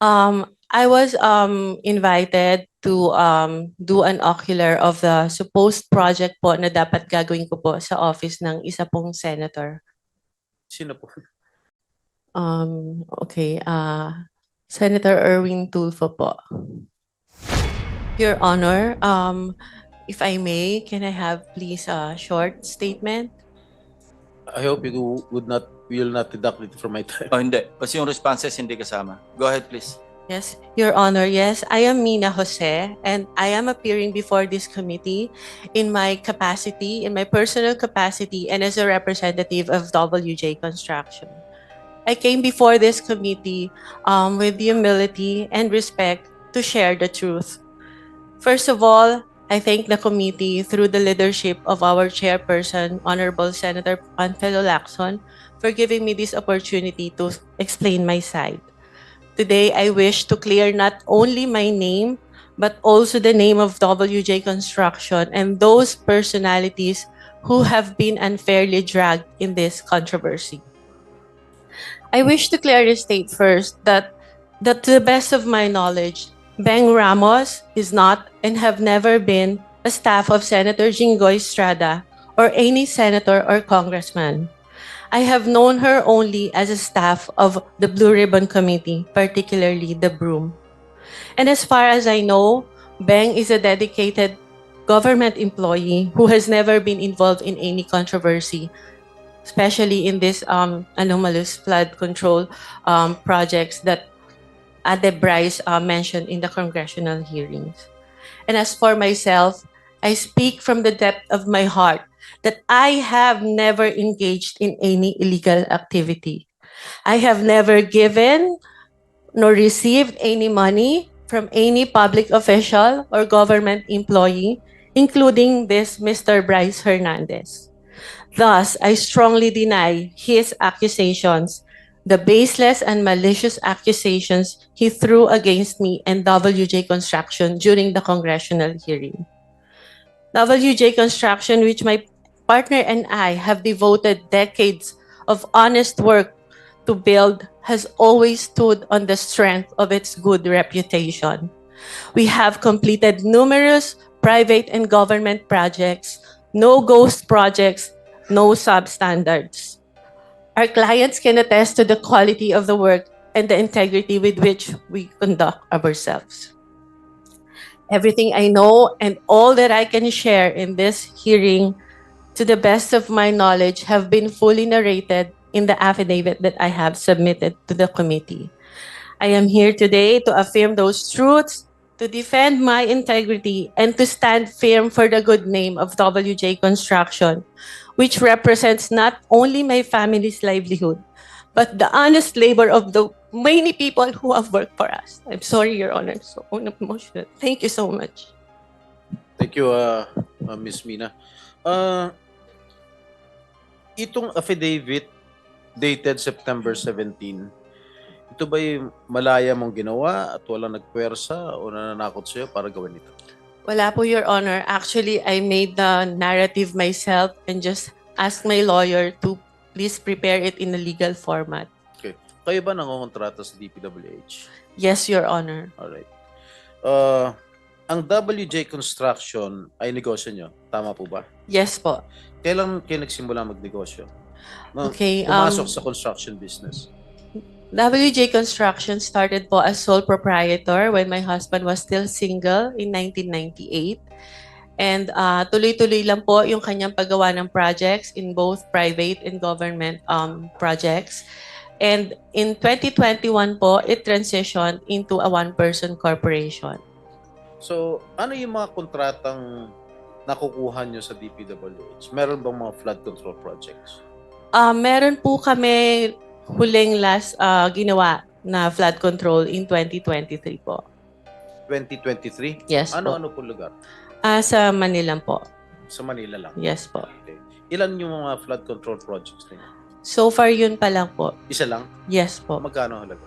I was invited to do an ocular of the supposed project po na dapat gagawin ko po sa office ng isa pong senator. Sino po? Okay, Senator Erwin Tulfo po. Your Honor, if I may, can I have please a short statement? I hope you will not deduct it from my time. Oh, hindi. Kasi yung responses hindi kasama. Go ahead, please. Yes, Your Honor. Yes, I am Mina Jose, and I am appearing before this committee in my capacity, in my personal capacity, and as a representative of WJ Construction. I came before this committee with humility and respect to share the truth. First of all, I thank the committee through the leadership of our chairperson, Honorable Senator Panfilo Lacson, for giving me this opportunity to explain my side. Today, I wish to clear not only my name, but also the name of WJ Construction and those personalities who have been unfairly dragged in this controversy. I wish to clearly state first that to the best of my knowledge, Beng Ramos is not and have never been a staff of Senator Jinggoy Estrada or any senator or congressman. I have known her only as a staff of the Blue Ribbon Committee, particularly the Broom. And as far as I know, Beng is a dedicated government employee who has never been involved in any controversy, especially in this anomalous flood control projects that Ade Bryce mentioned in the congressional hearings. And as for myself, I speak from the depth of my heart that I have never engaged in any illegal activity. I have never given nor received any money from any public official or government employee, including this Mr. Bryce Hernandez. Thus, I strongly deny his accusations, the baseless and malicious accusations he threw against me and WJ Construction during the congressional hearing. WJ Construction, which my partner and I have devoted decades of honest work to build, has always stood on the strength of its good reputation. We have completed numerous private and government projects, no ghost projects, no substandards. Our clients can attest to the quality of the work and the integrity with which we conduct ourselves. Everything I know and all that I can share in this hearing, to the best of my knowledge, have been fully narrated in the affidavit that I have submitted to the committee. I am here today to affirm those truths, to defend my integrity, and to stand firm for the good name of WJ Construction, which represents not only my family's livelihood, but the honest labor of the many people who have worked for us. I'm sorry, Your Honor, so emotional. Thank you so much. Thank you, Ms. Mina. Itong affidavit dated September 17, ito ba yung malaya mong ginawa at walang nagpwersa o nananakot sa'yo para gawin ito? Wala po, Your Honor. Actually, I made the narrative myself and just asked my lawyer to please prepare it in a legal format. Okay. Kayo ba nangongontrata sa DPWH? Yes, Your Honor. Alright. Ang WJ Construction ay negosyo nyo. Tama po ba? Yes po. Kailan kayo nagsimula magnegosyo? Okay, Pumasok sa construction business. WJ Construction started po as sole proprietor when my husband was still single in 1998. And tuloy-tuloy lang po yung kanyang paggawa ng projects in both private and government projects. And in 2021 po, it transitioned into a one-person corporation. So, ano yung mga kontratang nakukuha nyo sa DPWH? Meron bang mga flood control projects? Meron po kami huling last ginawa na flood control in 2023 po. 2023? Yes po. Ano-ano po lugar? Sa Manila po. Sa Manila lang? Yes po. Okay. Ilan yung mga flood control projects ninyo? So far yun pa lang po. Isa lang? Yes po. Magkano halaga?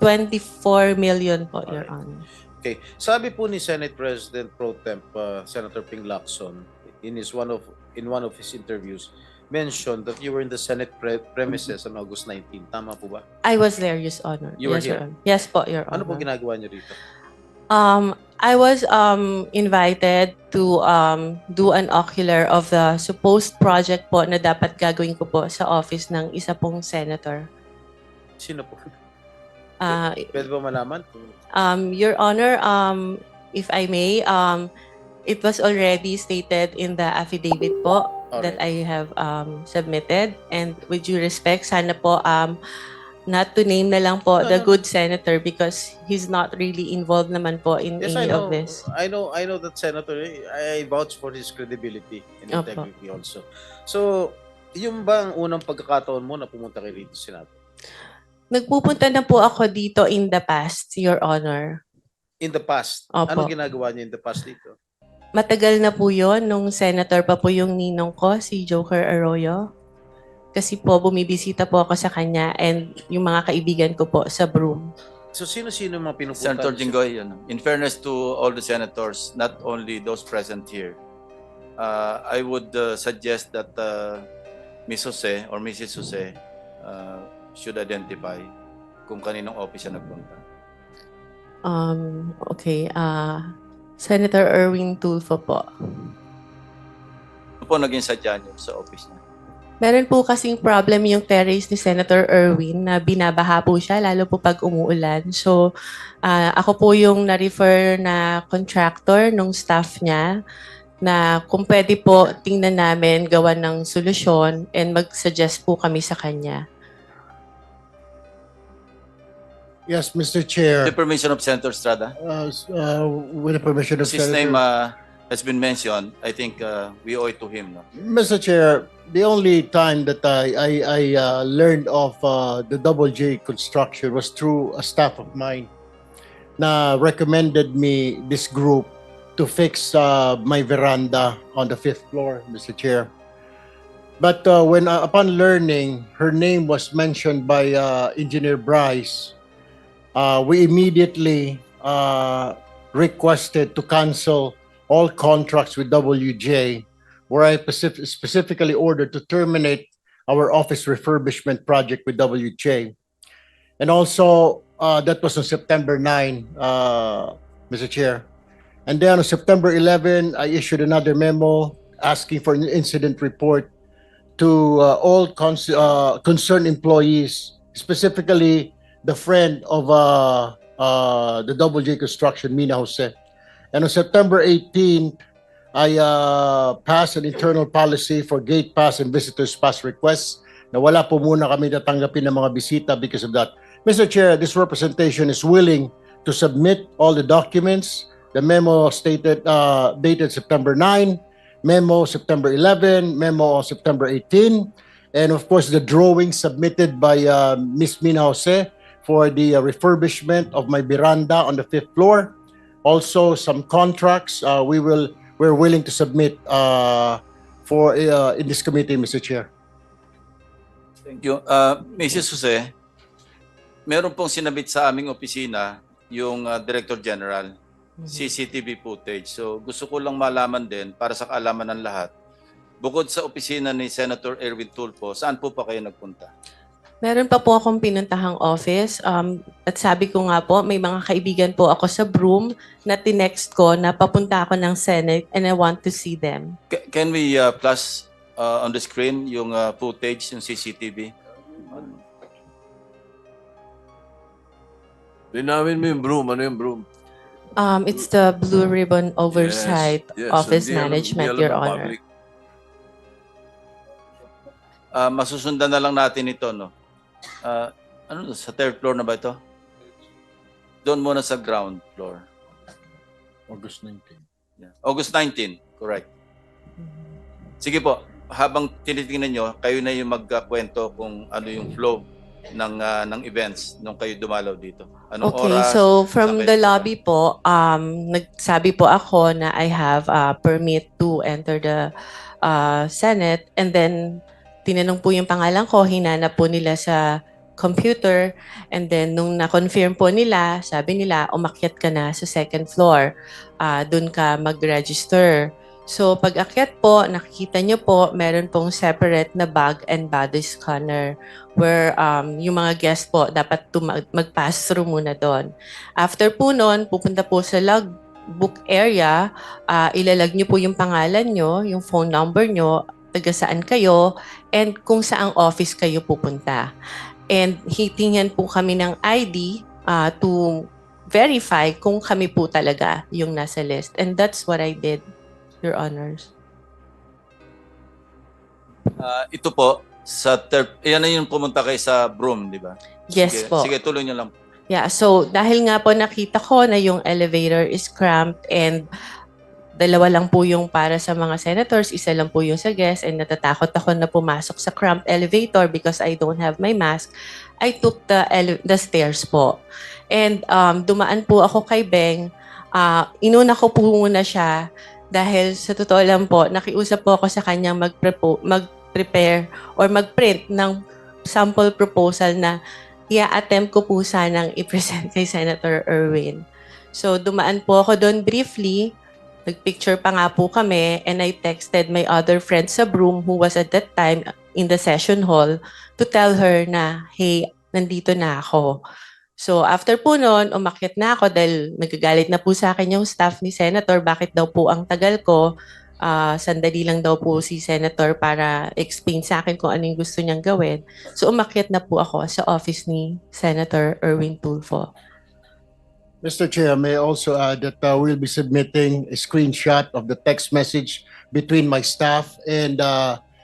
24 million po, Your Alright. Honor. Okay. Sabi po ni Senate President Pro Temp Senator Ping Lacson in one of his interviews mentioned that you were in the Senate premises on August 19. Tama po ba? I was there, Your Honor. You were Yes, Your here? Honor. Yes po, Your Ano po Honor. ginagawa niyo rito? I was invited to do an ocular of the supposed project po na dapat gagawin ko po sa office ng isa pong senator. Sino po? Uh, Pwede ba malaman? Your Honor, if I may, it was already stated in the affidavit po that I have submitted. And with due respect, sana po not to name na lang po No, the no, no. good senator because he's not really involved naman po in Yes, any I know. of this. I know that Senator. I vouch for his credibility and Opo. integrity also. So, yung ba ang unang pagkakataon mo na pumunta kay rito Senado? Nagpupunta na po ako dito in the past, Your Honor. In the past, Opo. anong ginagawa niyo in the past dito? Matagal na po yun, nung senator pa po yung ninong ko, si Joker Arroyo. Kasi po, bumibisita po ako sa kanya and yung mga kaibigan ko po sa Broome. So, sino-sino mga pinupunta? Senator niyo? Jinggoy, in fairness to all the senators, not only those present here, I would suggest that Ms. Jose or Mrs. Jose should identify kung kaninong office siya nagpunta. Okay, Senator Erwin Tulfo po. Ano po naging sadya niyo sa office niya? Meron po kasing problem yung terrace ni Senator Erwin na binabaha po siya, lalo po pag umuulan. So, ako po yung na-refer na contractor nung staff niya na kung pwede po tingnan namin gawa ng solusyon and mag-suggest po kami sa kanya. Yes, Mr. Chair. The permission of Senator Estrada? With the permission of His Senator. name has been mentioned. I think we owe it to him. No? Mr. Chair, the only time that I learned of the Double J construction was through a staff of mine na recommended me this group to fix my veranda on the 5th floor, Mr. Chair. But when upon learning her name was mentioned by Engineer Bryce, we immediately requested to cancel all contracts with WJ, where I specifically ordered to terminate our office refurbishment project with WJ. And also, that was on September 9, Mr. Chair. And then on September 11, I issued another memo asking for an incident report to all concerned employees, specifically the friend of the Double J Construction, Mina Jose. And on September 18th, I passed an internal policy for gate pass and visitors pass requests na wala po muna kami tatanggapin ng mga bisita because of that. Mr. Chair, this representation is willing to submit all the documents. The memo stated dated September 9, memo September 11, memo on September 18, and of course the drawing submitted by Ms. Mina Jose for the refurbishment of my veranda on the 5th floor. Also, some contracts we're willing to submit for in this committee, Mr. Chair. Thank you. Mrs. Jose, meron pong sinabit sa aming opisina yung Director General, CCTV footage. So gusto ko lang malaman din para sa kaalaman ng lahat. Bukod sa opisina ni Senator Erwin Tulfo, saan po pa kayo nagpunta? Meron pa po akong pinuntahang office. At sabi ko nga po, may mga kaibigan po ako sa Broome na tinext ko na papunta ako ng Senate and I want to see them. Can we plus on the screen yung footage, yung CCTV? Linawin mo yung broom. Ano yung broom? It's the Blue Ribbon Oversight Yes, Office hindi alam- Management, hindi alam Your ng Honor. public. Masusundan na lang natin ito, no? Ano sa third floor na ba ito? Doon muna sa ground floor. August 19. Yeah. August 19, correct. Sige po, habang tinitingnan nyo, kayo na yung magkakwento kung ano yung flow ng events nung kayo dumalaw dito. Anong Okay, oras? so from saan the kayo lobby po, nagsabi po ako na I have a permit to enter the Senate and then tinanong po yung pangalan ko, hinanap po nila sa computer and then nung na-confirm po nila, sabi nila umakyat ka na sa second floor, doon ka mag-register. So pag akyat po, nakikita nyo po, meron pong separate na bag and body scanner where yung mga guest po dapat mag-pass through muna doon. After po noon, pupunta po sa logbook area, ilalag nyo po yung pangalan nyo, yung phone number nyo, taga saan kayo, and kung saang office kayo pupunta. And hitingnan po kami ng ID to verify kung kami po talaga yung nasa list. And that's what I did, Your Honors. Ito po, yan na yung pumunta kayo sa Broome, di ba? Yes Sige, po. Sige, tuloy nyo lang. Yeah, so dahil nga po nakita ko na yung elevator is cramped and dalawa lang po yung para sa mga senators, isa lang po yung sa guests, and natatakot ako na pumasok sa cramped elevator because I don't have my mask, I took the stairs po. And dumaan po ako kay Beng. Inuna ko po muna siya dahil sa totoo lang po, nakiusap po ako sa kanyang mag-prepare or mag-print ng sample proposal na i-attempt ko po sanang i-present kay Senator Erwin. So dumaan po ako doon briefly. Nagpicture pa nga po kami and I texted my other friend sa Broome who was at that time in the session hall to tell her na, hey, nandito na ako. So after po noon, umakyat na ako dahil nagagalit na po sa akin yung staff ni Senator. Bakit daw po ang tagal ko? Sandali lang daw po si Senator para explain sa akin kung ano yung gusto niyang gawin. So umakyat na po ako sa office ni Senator Erwin Tulfo. Mr. Chair, may I also add that we'll be submitting a screenshot of the text message between my staff and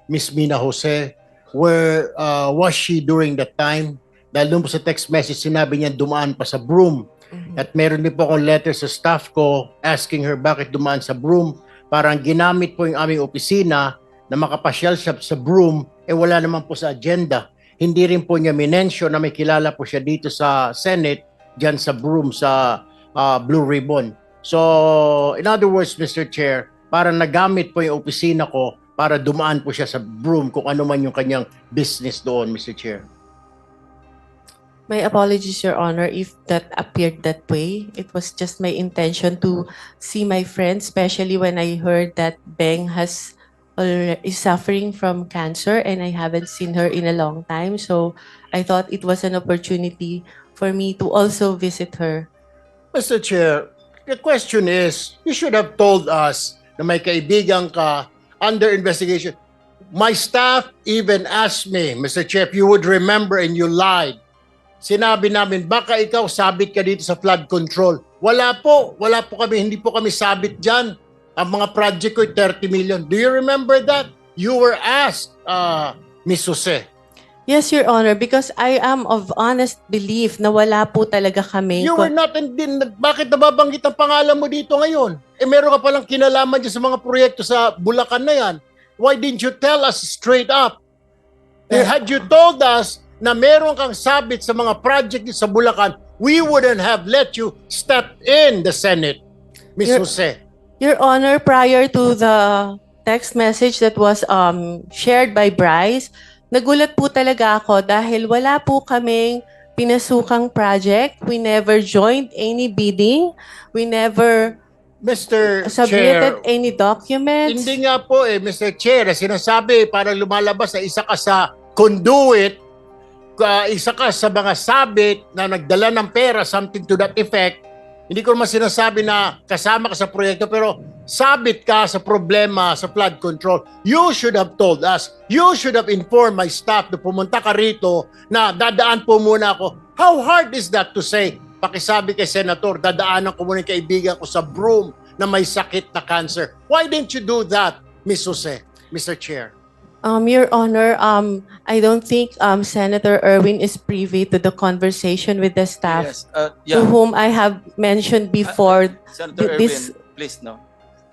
Miss Mina Jose. Where was she during that time? Dahil doon po sa text message, sinabi niya dumaan pa sa Broome. At meron din po akong letter sa staff ko asking her bakit dumaan sa Broome. Parang ginamit po yung aming opisina na makapasyal siya sa Broome, wala naman po sa agenda. Hindi rin po niya minensyon na may kilala po siya dito sa Senate, dyan sa Broome, sa Blue Ribbon. So, in other words, Mr. Chair, parang nagamit po yung opisina ko para dumaan po siya sa Broome kung ano man yung kanyang business doon, Mr. Chair. My apologies, Your Honor, if that appeared that way. It was just my intention to see my friend, especially when I heard that Beng is suffering from cancer and I haven't seen her in a long time. So I thought it was an opportunity for me to also visit her. Mr. Chair, the question is, you should have told us na may kaibigan ka under investigation. My staff even asked me, Mr. Chair, if you would remember and you lied. Sinabi namin, baka ikaw sabit ka dito sa flood control. Wala po kami, hindi po kami sabit dyan. Ang mga project ko, 30 million. Do you remember that? You were asked, Ms. Jose. Yes, Your Honor, because I am of honest belief na wala po talaga kami. You were not, bakit nababanggit ang pangalan mo dito ngayon? Meron ka palang kinalaman dyan sa mga proyekto sa Bulacan na yan. Why didn't you tell us straight up? And had you told us na meron kang sabit sa mga project sa Bulacan, we wouldn't have let you step in the Senate, Ms. Jose. Your Honor, prior to the text message that was shared by Bryce, nagulat po talaga ako dahil wala po kaming pinasukang project. We never joined any bidding. We never Mr. submitted Chair, any documents. hindi nga po Mr. Chair, sinasabi para lumalabas na isa ka sa conduit, isa ka sa mga sabit na nagdala ng pera, something to that effect. Hindi ko naman sinasabi na kasama ka sa proyekto, pero sabit ka sa problema sa flood control. You should have told us. You should have informed my staff na pumunta ka rito na dadaan po muna ako. How hard is that to say? Pakisabi kay Senator, dadaanan ko muna yung kaibigan ko sa Broome na may sakit na cancer. Why didn't you do that, Ms. Jose, Mr. Chair? Your Honor, I don't think Senator Erwin is privy to the conversation with the staff Yes. to Yeah. whom I have mentioned before. Senator this- Erwin, please no.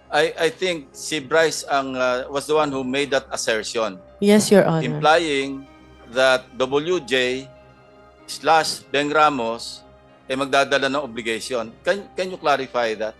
I think si Bryce was the one who made that assertion, Yes, Your Honor. implying that WJ/Beng Ramos ay magdadala ng obligation. Can you clarify that?